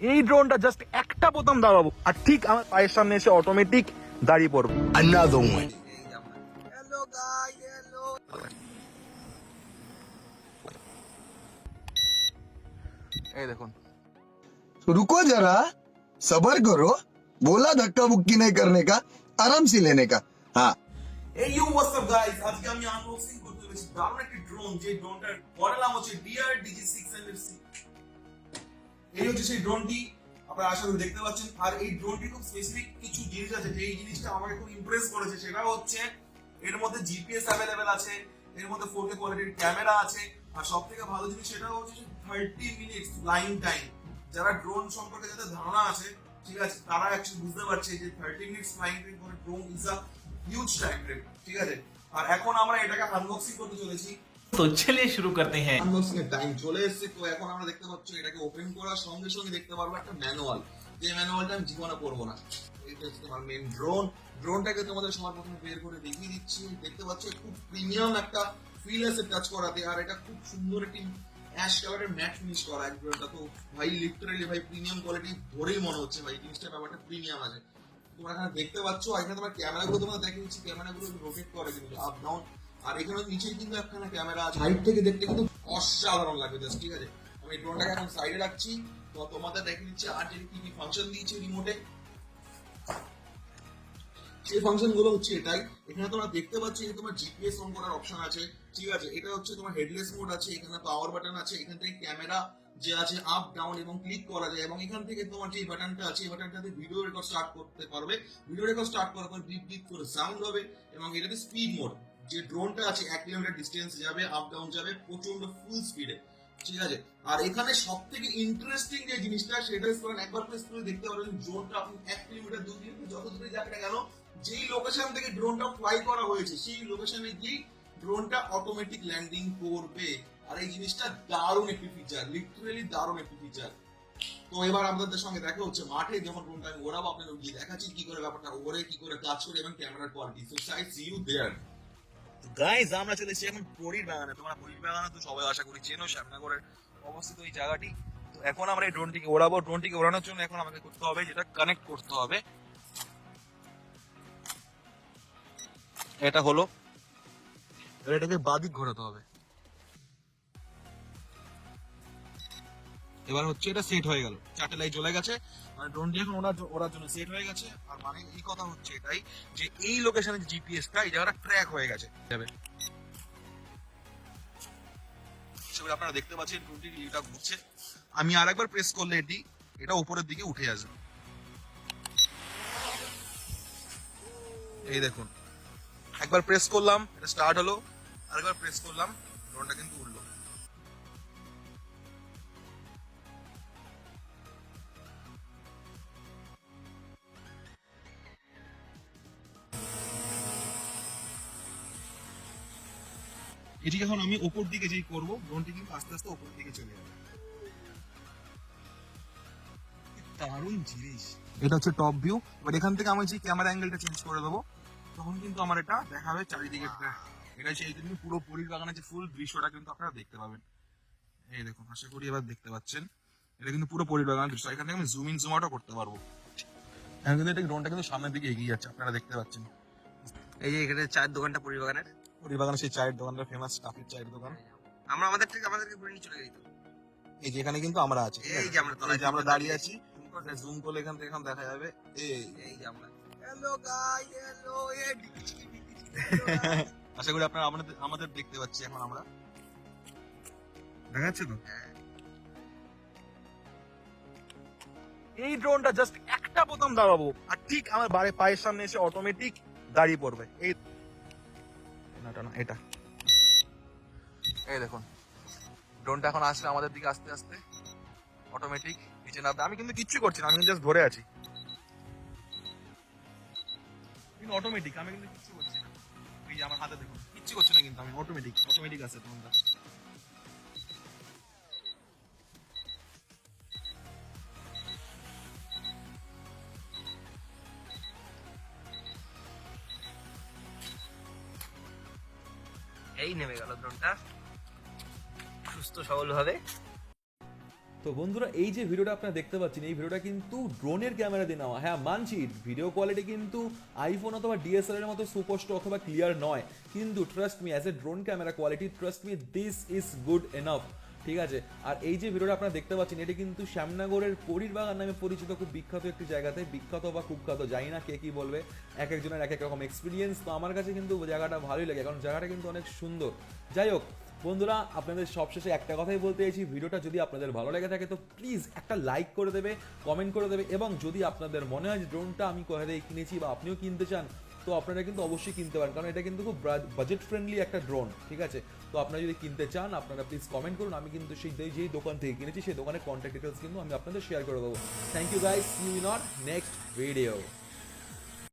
এই ড্রোনটা জাস্ট একটা বোতাম দাবাবো আর ঠিক আমার পায়ের সামনে এসে অটোমেটিক দাঁড়িয়ে পড়বো। Another one. Hello guys hello এই দেখুন, रुको जरा, सबर करो। बोला धक्का बुक्की नहीं करने का, आराम से लेने का। हाँ, এই ইউ হোয়াটস আপ গাইস, আজকে আমি আনবক্সিং করতে চলেছি দারুণ একটি ড্রোন, যে ড্রোনটার মডেল নাম হচ্ছে DRDG600C। এই হচ্ছে সেই ড্রোনটি, আপনারা আশা করি দেখতে পাচ্ছেন। আর এই ড্রোনটি খুব স্পেসিফিক কিছু জিনিস আছে, যে এই জিনিসটা আমাকে খুব ইমপ্রেস করেছে। সেটা হচ্ছে এর মধ্যে জিপিএস অ্যাভেলেবেল আছে, এর মধ্যে 4K কোয়ালিটির ক্যামেরা আছে, আর সব থেকে ভালো জিনিস সেটা হচ্ছে 30 মিনিটস ফ্লাইং টাইম। যারা ড্রোন সম্পর্কে যাদের ধারণা আছে, ঠিক আছে, তারা অ্যাকচুয়ালি বুঝতে পারছে যে 30 minutes flying time for drone is a huge time frame, ঠিক আছে। আর এখন আমরা এটাকে আনবক্সিং করতে চলেছি। तो चलिए शुरू करते हैं। আনবক্সিং এর টাইম চলে এসেছে। তো এখন আমরা দেখতে পাচ্ছি এটাকে ওপেন করার সঙ্গে সঙ্গে দেখতে পারবো একটা ম্যানুয়াল, যে ম্যানুয়ালটা আমি জীবনে পড়বো না। এটা হচ্ছে তোমার মেন ড্রোন। ড্রোনটাকে তোমাদের সবার প্রথমে বের করে দেখিয়ে দিচ্ছি। দেখতে পাচ্ছ খুব প্রিমিয়াম একটা ফিল আছে টাচ করাতে, আর এটা খুব সুন্দর একটি অ্যাশ কালারের ম্যাট ফিনিশ করা এক ড্রোনটা। তো ভাই লিটারালি ভাই প্রিমিয়াম কোয়ালিটি ধরেই মনে হচ্ছে ভাই জিনিসটা ব্যাপারটা প্রিমিয়াম আছে। তোমরা এখানে দেখতে পাচ্ছ, আর এখানে তোমার ক্যামেরাগুলো তোমাদের দেখিয়ে দিচ্ছি। ক্যামেরাগুলো রোটেট করে কিন্তু আপ ডাউন, আর এখানে নিচেই কিন্তু একখানা ক্যামেরা আছে। সাইড থেকে দেখতে কিন্তু অসাধারণ লাগবে জাস্ট, ঠিক আছে। আমি ড্রোনটাকে এখন সাইডে রাখছি, তো তোমাদের দেখিয়ে দিচ্ছি আর যে কি কি ফাংশন দিয়েছে রিমোটে। সেই ফাংশন গুলো হচ্ছে এটাই। এখানে তোমরা দেখতে পাচ্ছ যে তোমার জিপিএস অন করার অপশন আছে, ঠিক আছে। এটা হচ্ছে তোমার হেডলেস মোড আছে, এখানে পাওয়ার বাটন আছে, এখান থেকে ক্যামেরা যে আছে আপ ডাউন এবং ক্লিক করা যায়, এবং এখান থেকে তোমার যে বাটনটা আছে এই বাটনটাতে ভিডিও রেকর্ড স্টার্ট করতে পারবে। ভিডিও রেকর্ড স্টার্ট করার পর বিপ বিপ করে সাউন্ড হবে, এবং এটাতে স্পিড মোড, যে ড্রোনটা আছে 1 কিলোমিটার ডিস্টেন্স যাবে, আপ ডাউন যাবে প্রচন্ড ফুল স্পিডে, ঠিক আছে। আর এখানে সব থেকে ইন্টারেস্টিং যে জিনিসটা সেটা হচ্ছে একবার প্রেস করে দেখতে পারবেন ড্রোনটা আপনি 1 কিলোমিটার 2 কিলোমিটার যত দূরে যাক না কেন, যেই লোকেশন থেকে ড্রোনটা ফ্লাই করা হয়েছে সেই লোকেশনে গিয়ে ড্রোনটা অটোমেটিক ল্যান্ডিং করবে। আর এই জিনিসটা দারুণ একটি ফিচার, লিটারালি দারুণ একটি ফিচার। তো এবার আপনাদের সঙ্গে দেখা হচ্ছে মাঠে, যখন ড্রোনটা আমি ওড়াবো আপনাদের গিয়ে দেখাচ্ছি কি করে ব্যাপারটা ওড়ে, কি করে কাজ করে, এবং ক্যামেরার quality. So I see you there. Guys, আমরা চলে এসেছি এখন পরীর বাগানে। তোমরা পরীর বাগানে তো সবাই আশা করি চেনো, শ্যামনগরের অবস্থিত এই জায়গাটি। তো এখন আমরা এই ড্রোনটিকে ওড়াবো। ড্রোনটিকে ওড়ানোর জন্য এখন আমাকে করতে হবে যেটা কানেক্ট করতে হবে। এটা হলো, এটাকে বাদিক ঘোরাতে হবে। এবার হচ্ছে এটা সেট হয়ে গেল, 4টে লাইট জ্বলে গেছে, মানে ড্রোনটি এখন ওড়ার জন্য সেট হয়ে গেছে। আর মানে এই কথা হচ্ছে এটাই যে এই লোকেশনে জিপিএসটা এই জায়গাটা ট্র্যাক হয়ে গেছে যাবে। সেগুলো আপনারা দেখতে পাচ্ছেন ড্রোনটি এটা ঘুরছে। আমি আরেকবার প্রেস করলে এটা উপরের দিকে উঠে আসবে। এই দেখুন, একবার প্রেস করলাম এটা স্টার্ট হলো, আরেকবার প্রেস করলাম ড্রোনটা কিন্তু উঠলো। এটি যখন আমি উপর দিকে যেই করবো, ড্রোনটি কিন্তু আস্তে আস্তে উপর দিকে চলে যাবে। দারুণ জিনিস। এটা হচ্ছে টপ ভিউ। এবার এখান থেকে আমি যে ক্যামেরা অ্যাঙ্গেলটা চেঞ্জ করে দেবো, তখন কিন্তু আমার এটা দেখাবে চারিদিকে। এটা সেই জন্য পুরো পরীর বাগানের যে ফুল দৃশ্যটা কিন্তু আপনারা দেখতে পাবেন। এই দেখুন, আশা করি এবার দেখতে পাচ্ছেন। এটা কিন্তু পুরো পরীর বাগানের দৃশ্য। এখান থেকে আমি জুম ইন জুম আউটও করতে পারবো। এখন কিন্তু এটা ড্রোনটা কিন্তু সামনের দিকে এগিয়ে যাচ্ছে, আপনারা দেখতে পাচ্ছেন। এই যে এখানে চায়ের দোকানটা পরিবাগানের, পরীর বাগানের সেই চায়ের দোকানটা ফেমাস কাফির চায়ের দোকান। আমরা আমাদেরকে ঘুরে নিয়ে চলে গেছি। এই যে এখানে কিন্তু আমরা আছি, এই যে আমরা তলায়, এই যে আমরা দাঁড়িয়ে আছি। জুম করলে এখান থেকে এখন দেখা যাবে। এই যে আমরা। Hello guys, hello. আশা করি আপনারা আমাদের দেখতে পাচ্ছি। এখন আমরা দেখা যাচ্ছে তো। এই ড্রোনটা জাস্ট একটা বোতাম দাবাবো আর ঠিক আমার পায়ের সামনে এসে অটোমেটিক দাঁড়িয়ে পড়বে। এই না এটা, এই দেখুন ড্রোনটা এখন আসলে আমাদের দিকে আস্তে আস্তে অটোমেটিক নিচে নামবে। আমি কিন্তু কিচ্ছু করছি না, আমি জাস্ট ধরে আছি। কিন্তু অটোমেটিক, আমি কিন্তু কিচ্ছু করছি না। এই যে আমার হাতে দেখুন, কিচ্ছু করছি না, কিন্তু আমি অটোমেটিক আছে ড্রোনটা। এই নেমে গেল ড্রোনটা সুস্থ সবল ভাবে। তো বন্ধুরা এই যে ভিডিওটা আপনারা দেখতে পাচ্ছেন এই ভিডিওটা কিন্তু ড্রোনের ক্যামেরা দিয়ে নেওয়া। হ্যাঁ মানছি ভিডিও কোয়ালিটি কিন্তু আইফোন অথবা ডিএসএলআর এর মতো সুস্পষ্ট অথবা ক্লিয়ার নয়, কিন্তু trust me as a drone camera quality trust me this is good enough. ঠিক আছে, আর এই যে ভিডিওটা আপনারা দেখতে পাচ্ছেন এটি কিন্তু শ্যামনগরের পরীর বাগান নামে পরিচিত খুব বিখ্যাত একটি জায়গাতে, বিখ্যাত বা কুখ্যাত জানি না কে কি বলবে, এক একজনের এক এক রকম এক্সপিরিয়েন্স। তো আমার কাছে কিন্তু জায়গাটা ভালোই লাগে কারণ জায়গাটা কিন্তু অনেক সুন্দর। যাই হোক বন্ধুরা, আপনাদের সবশেষে একটা কথাই বলতে চাইছি, ভিডিওটা যদি আপনাদের ভালো লেগে থাকে তো প্লিজ একটা লাইক করে দেবে, কমেন্ট করে দেবে, এবং যদি আপনাদের মনে হয় যে ড্রোনটা আমি কোথা থেকে কিনেছি বা আপনিও কিনতে চান তো আপনারা কিন্তু অবশ্যই কিনতে পারেন, কারণ এটা কিন্তু খুব বাজেট ফ্রেন্ডলি একটা ড্রোন। ঠিক আছে, তো আপনারা যদি কিনতে চান আপনারা প্লিজ কমেন্ট করুন, আমি কিন্তু সেই যেই দোকান থেকে কিনেছি সেই দোকানের কন্ট্যাক্ট ডিটেলস কিন্তু আমি আপনাদের শেয়ার করে দেবো। Thank you guys, see you in our next video.